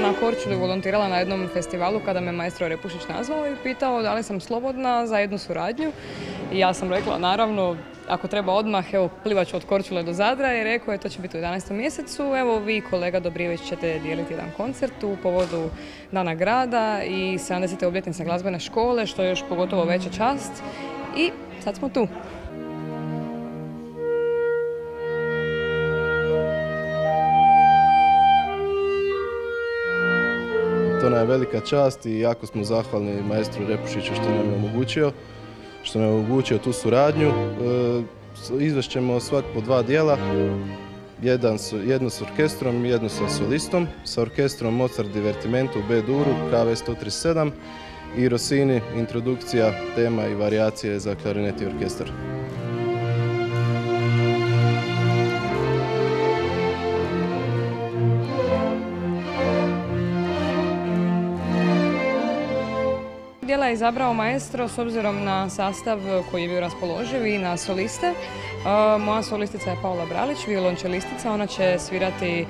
na Korčuli volontirala na jednom festivalu kada me maestro Repušić nazvao i pitao da li sam slobodna za jednu suradnju. I ja sam rekla, naravno, ako treba odmah, evo, plivat ću od Korčule do Zadra i rekao je to će biti u 11. mjesecu. Evo, vi, kolega Dobrijević, ćete dijeliti jedan koncert u povodu Dana grada i 70. obljetnice glazbene škole, što je još pogotovo veća čast. I sad smo tu. To nam je velika čast i jako smo zahvalni maestru Repušiću što nam je omogućio tu suradnju. Izvešćemo svak po 2 dijela, jedno s orkestrom i jedno sa solistom. Sa orkestrom Mozart Divertimento u B-duru, KV 137 i Rossini introdukcija, tema i varijacije za klarinet i orkestar. Dijela je izabrao maestro s obzirom na sastav koji je bio raspoloživ i na soliste. Moja solistica je Paula Bralić, violončelistica, ona će svirati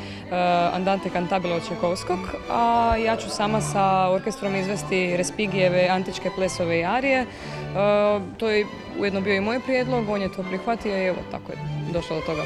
Andante cantabile od Čajkovskog, a ja ću sama sa orkestrom izvesti Respigijeve antičke plesove i arije. To je ujedno bio i moj prijedlog, on je to prihvatio i evo tako je došlo do toga.